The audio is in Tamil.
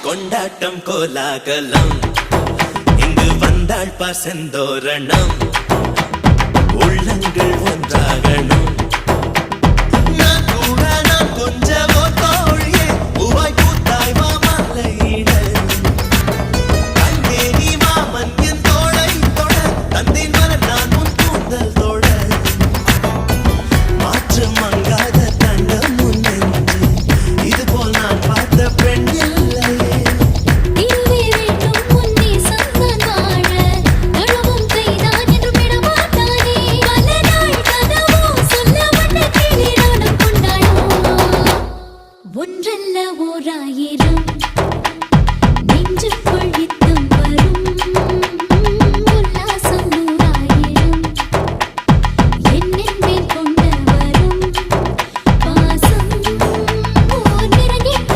கொண்டாட்டம் கோலாகலம் இங்கு வந்தாள் பசந்தோரணம் உள்ளங்கள் ஒன்றாகணும் நான் கூட நான் கொஞ்சமோ தோழியே பூவாய் பூத்தாய் மாமலையிட கண்டே நீ மாமன் என் தோளை தொட தந்தேன் மலர் நான் உன் கூந்தல் தொட மாற்று மங்காத தண்டம் முன்னென்று இதுபோல் நான் பார்த்த பெண் ஒன்றல்ல ஓராயிரம் நெஞ்சுக்குள்